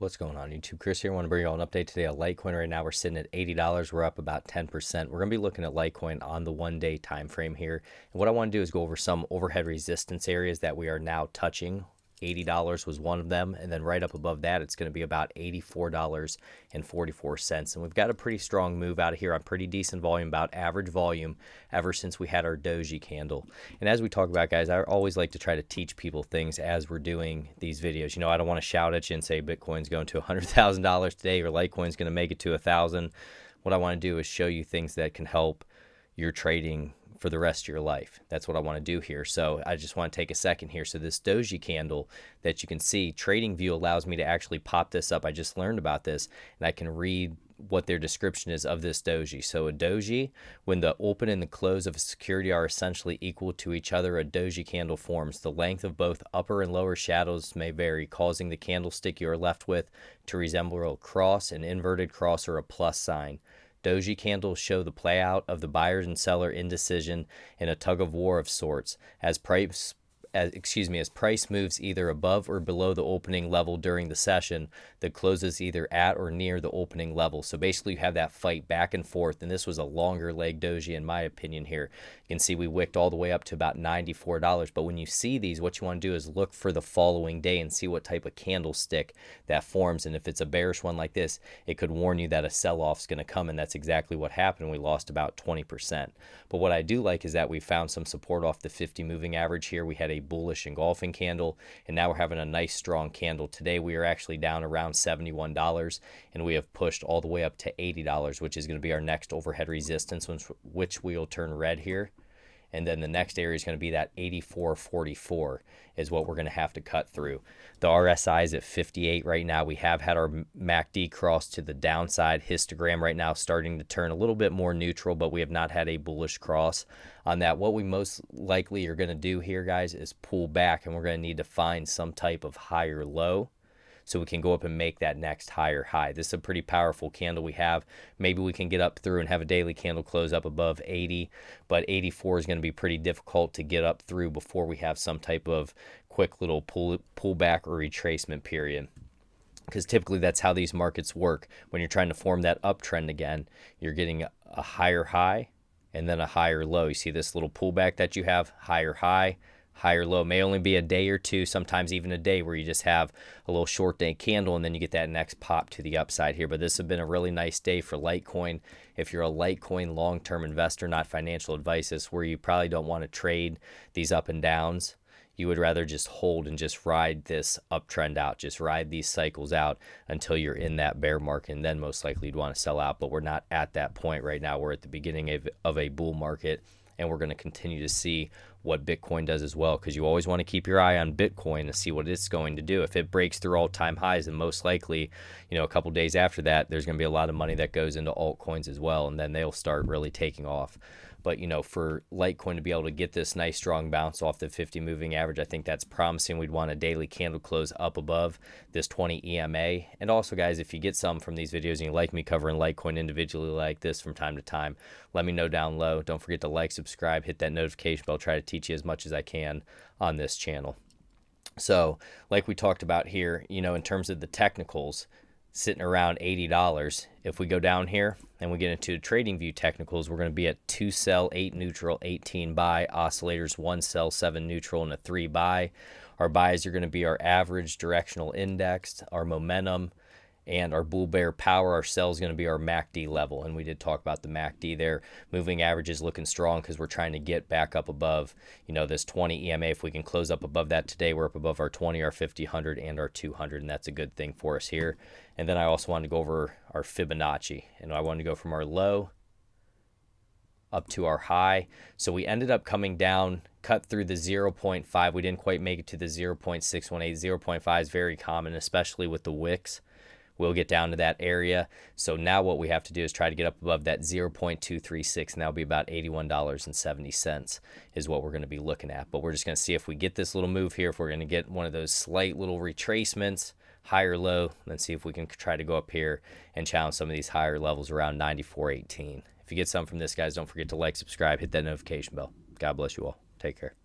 What's going on YouTube? Chris here. I want to bring you all an update today on Litecoin. Right now we're sitting at $80. We're up about 10%. We're going to be looking at Litecoin on the 1-day time frame here. And what I want to do is go over some overhead resistance areas that we are now touching. $80 was one of them, and then right up above that it's going to be about $84.44. And we've got a pretty strong move out of here on pretty decent volume, about average volume ever since we had our doji candle. And as we talk about, guys, I always like to try to teach people things as we're doing these videos. You know, I don't want to shout at you and say Bitcoin's going to $100,000 today or Litecoin's going to make it to 1,000. What I want to do is show you things that can help your trading for the rest of your life. That's what I want to do here. So I just want to take a second here. So this doji candle that you can see, TradingView allows me to actually pop this up. I just learned about this and I can read what their description is of this doji. So a doji, when the open and the close of a security are essentially equal to each other, a doji candle forms. The length of both upper and lower shadows may vary, causing the candlestick you are left with to resemble a cross, an inverted cross, or a plus sign. Doji candles show the play out of the buyers and seller indecision in a tug of war of sorts. As price moves either above or below the opening level during the session, that closes either at or near the opening level. So basically you have that fight back and forth, and this was a longer leg doji in my opinion here. You can see we wicked all the way up to about $94, but when you see these, what you want to do is look for the following day and see what type of candlestick that forms. And if it's a bearish one like this, it could warn you that a sell-off is going to come, and that's exactly what happened. We lost about 20%. But what I do like is that we found some support off the 50 moving average here. We had a bullish engulfing candle, and now we're having a nice strong candle. Today we are actually down around $71, and we have pushed all the way up to $80, which is going to be our next overhead resistance, which will turn red here. And then the next area is going to be that 84.44 is what we're going to have to cut through. The RSI is at 58 right now. We have had our MACD cross to the downside. Histogram right now starting to turn a little bit more neutral, but we have not had a bullish cross on that. What we most likely are going to do here, guys, is pull back, and we're going to need to find some type of higher low so we can go up and make that next higher high. This is a pretty powerful candle we have. Maybe we can get up through and have a daily candle close up above 80, but 84 is going to be pretty difficult to get up through before we have some type of quick little pullback or retracement period. Because typically that's how these markets work. When you're trying to form that uptrend again, you're getting a higher high and then a higher low. You see this little pullback that you have, higher high, higher low. May only be a day or two, sometimes even a day, where you just have a little short day candle and then you get that next pop to the upside here. But this has been a really nice day for Litecoin. If you're a Litecoin long-term investor, not financial advice, is where you probably don't want to trade these up and downs. You would rather just hold and just ride this uptrend out, just ride these cycles out until you're in that bear market, and then most likely you'd want to sell out. But we're not at that point right now. We're at the beginning of a bull market, and we're going to continue to see what Bitcoin does as well, because you always want to keep your eye on Bitcoin to see what it's going to do. If it breaks through all-time highs, then most likely, you know, a couple days after that, there's going to be a lot of money that goes into altcoins as well, and then they'll start really taking off. But, you know, for Litecoin to be able to get this nice strong bounce off the 50 moving average, I think that's promising. We'd want a daily candle close up above this 20 EMA. And also, guys, if you get some from these videos and you like me covering Litecoin individually like this from time to time, let me know down low. Don't forget to like, subscribe, hit that notification bell. Try to teach you as much as I can on this channel. So like we talked about here, you know, in terms of the technicals, sitting around $80. If we go down here and we get into TradingView technicals, we're going to be at 2 sell, 8 neutral, 18 buy, oscillators 1 sell, 7 neutral, and a 3 buy. Our buys are going to be our average directional index, our momentum, and our bull bear power. Our sell is going to be our MACD level, and we did talk about the MACD there. Moving average is looking strong because we're trying to get back up above, you know, this 20 EMA. If we can close up above that today, we're up above our 20, our 50, 100, and our 200, and that's a good thing for us here. And then I also wanted to go over our Fibonacci, and I wanted to go from our low up to our high. So we ended up coming down, cut through the 0.5. We didn't quite make it to the 0.618. 0.5 is very common, especially with the wicks. We'll get down to that area. So now what we have to do is try to get up above that 0.236, and that'll be about $81.70 is what we're going to be looking at. But we're just going to see if we get this little move here, if we're going to get one of those slight little retracements, higher low, then see if we can try to go up here and challenge some of these higher levels around 94.18. If you get some from this, guys, don't forget to like, subscribe, hit that notification bell. God bless you all. Take care.